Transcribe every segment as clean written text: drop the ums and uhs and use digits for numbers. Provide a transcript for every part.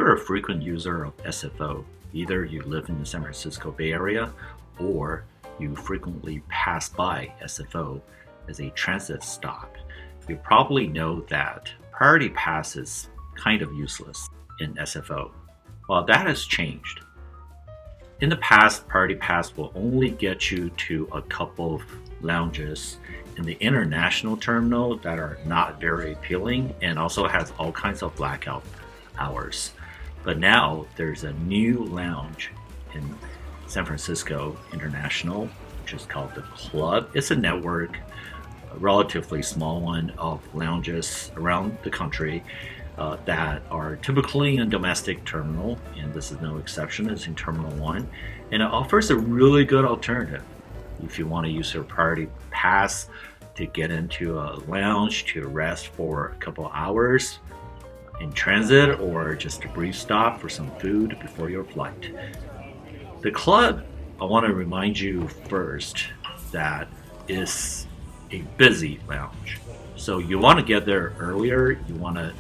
You're a frequent user of SFO. Either you live in the San Francisco Bay Area or you frequently pass by SFO as a transit stop. You probably know that Priority Pass is kind of useless in SFO. Well, that has changed. In the past, Priority Pass will only get you to a couple of lounges in the international terminal that are not very appealing and also has all kinds of blackout hours. But now there's a new lounge in San Francisco International, which is called the Club. It's a network, a relatively small one, of lounges around the country that are typically in domestic terminal, and this is no exception. It's in Terminal 1, and it offers a really good alternative. If you want to use your Priority Pass to get into a lounge to rest for a couple hours in transit or just a brief stop for some food before your flight. The Club, I want to remind you first, that is a busy lounge. So you want to get there earlier. You want to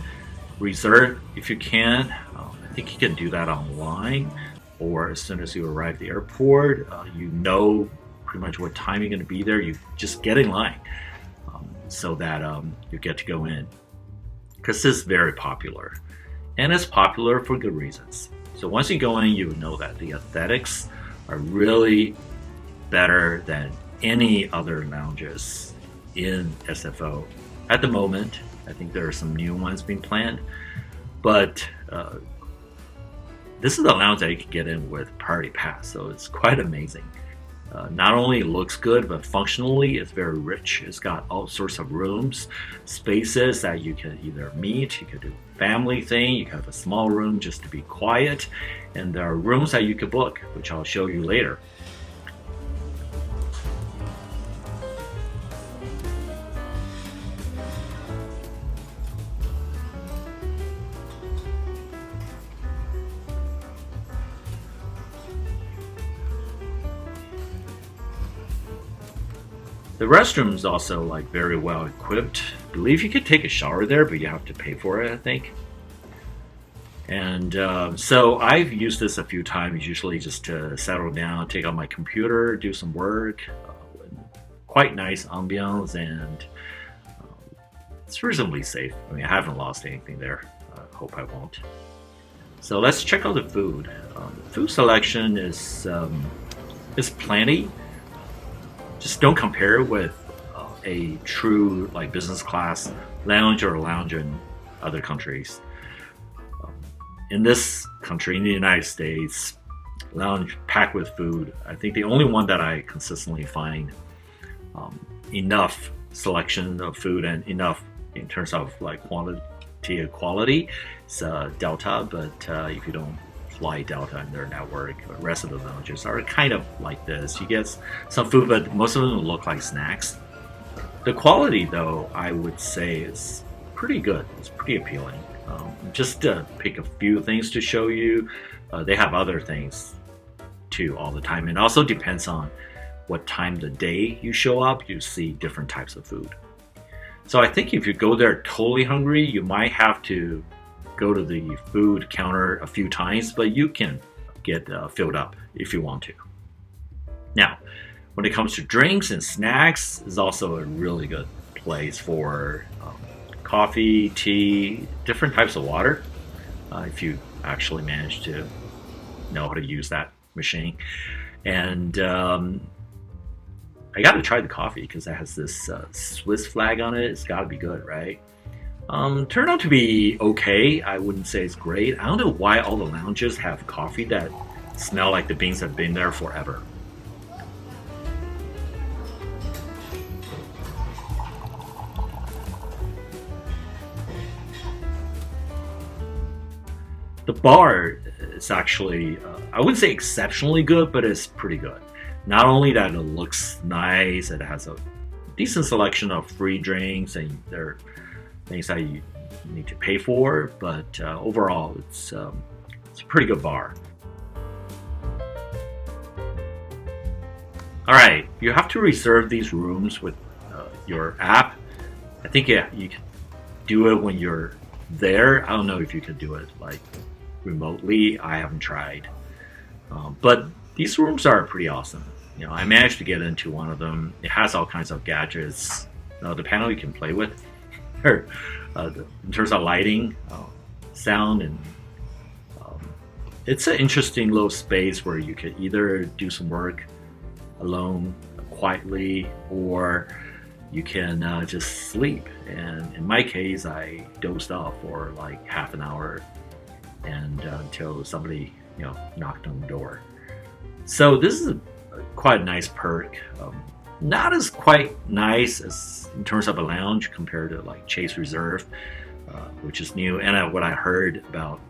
reserve if you can. I think you can do that online, or as soon as you arrive at the airport, you know pretty much what time you're going to be there. You just get in line so that you get to go in, because this is very popular, and it's popular for good reasons. So once you go in, you know that the aesthetics are really better than any other lounges in SFO at the moment. I think there are some new ones being planned, but this is a lounge that you can get in with Priority Pass, so it's quite amazing. Not only looks good, but functionally it's very rich. It's got all sorts of rooms, spaces that you can either meet, you could do a family thing, you can have a small room just to be quiet, and there are rooms that you could book, which I'll show you later. The restroom is also very well equipped. I believe you could take a shower there, but you have to pay for it, I think. And so I've used this a few times, usually just to settle down, take out my computer, do some work. Quite nice ambiance, and it's reasonably safe. I mean, I haven't lost anything there. I hope I won't. So let's check out the food. The food selection is plenty. Just don't compare it with a true business class lounge or a lounge in other countries. In this country, in the United States, lounge packed with food. I think the only one that I consistently find enough selection of food and enough in terms of quantity and quality is Delta. But if you don't fly Delta in their network, the rest of the lounges are kind of like this. You get some food, but most of them look like snacks. The quality, though, I would say is pretty good. It's pretty appealing. Just to pick a few things to show you, they have other things too all the time. It also depends on what time of the day you show up. You see different types of food. So I think if you go there totally hungry, you might have to go to the food counter a few times, but you can get filled up if you want to. Now, when it comes to drinks and snacks, is also a really good place for coffee, tea, different types of water, if you actually manage to know how to use that machine. And I got to try the coffee because it has this Swiss flag on it. It's got to be good, right? Turned out to be okay. I wouldn't say it's great. I don't know why all the lounges have coffee that smell like the beans have been there forever. The bar is actually, I wouldn't say exceptionally good, but it's pretty good. Not only that it looks nice, it has a decent selection of free drinks, and there are things that you need to pay for, but overall it's a pretty good bar. Alright, you have to reserve these rooms with your app. I think you can do it when you're there. I don't know if you can do it remotely, I haven't tried. But these rooms are pretty awesome. I managed to get into one of them. It has all kinds of gadgets. The panel you can play with, in terms of lighting, sound, and it's an interesting little space where you could either do some work alone, quietly, or you can just sleep. And in my case, I dozed off for like half an hour, and until somebody knocked on the door. So this is quite a nice perk. Not as quite nice as in terms of a lounge compared to like Chase Reserve, which is new, and what I heard about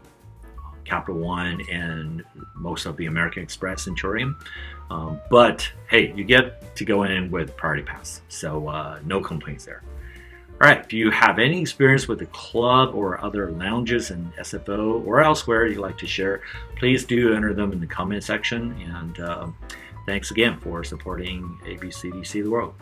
Capital One and most of the American Express Centurion. But hey, you get to go in with Priority Pass, so no complaints there. All right, if you have any experience with the club or other lounges in SFO or elsewhere you'd like to share, please do enter them in the comment section. And thanks again for supporting ABCDC The World.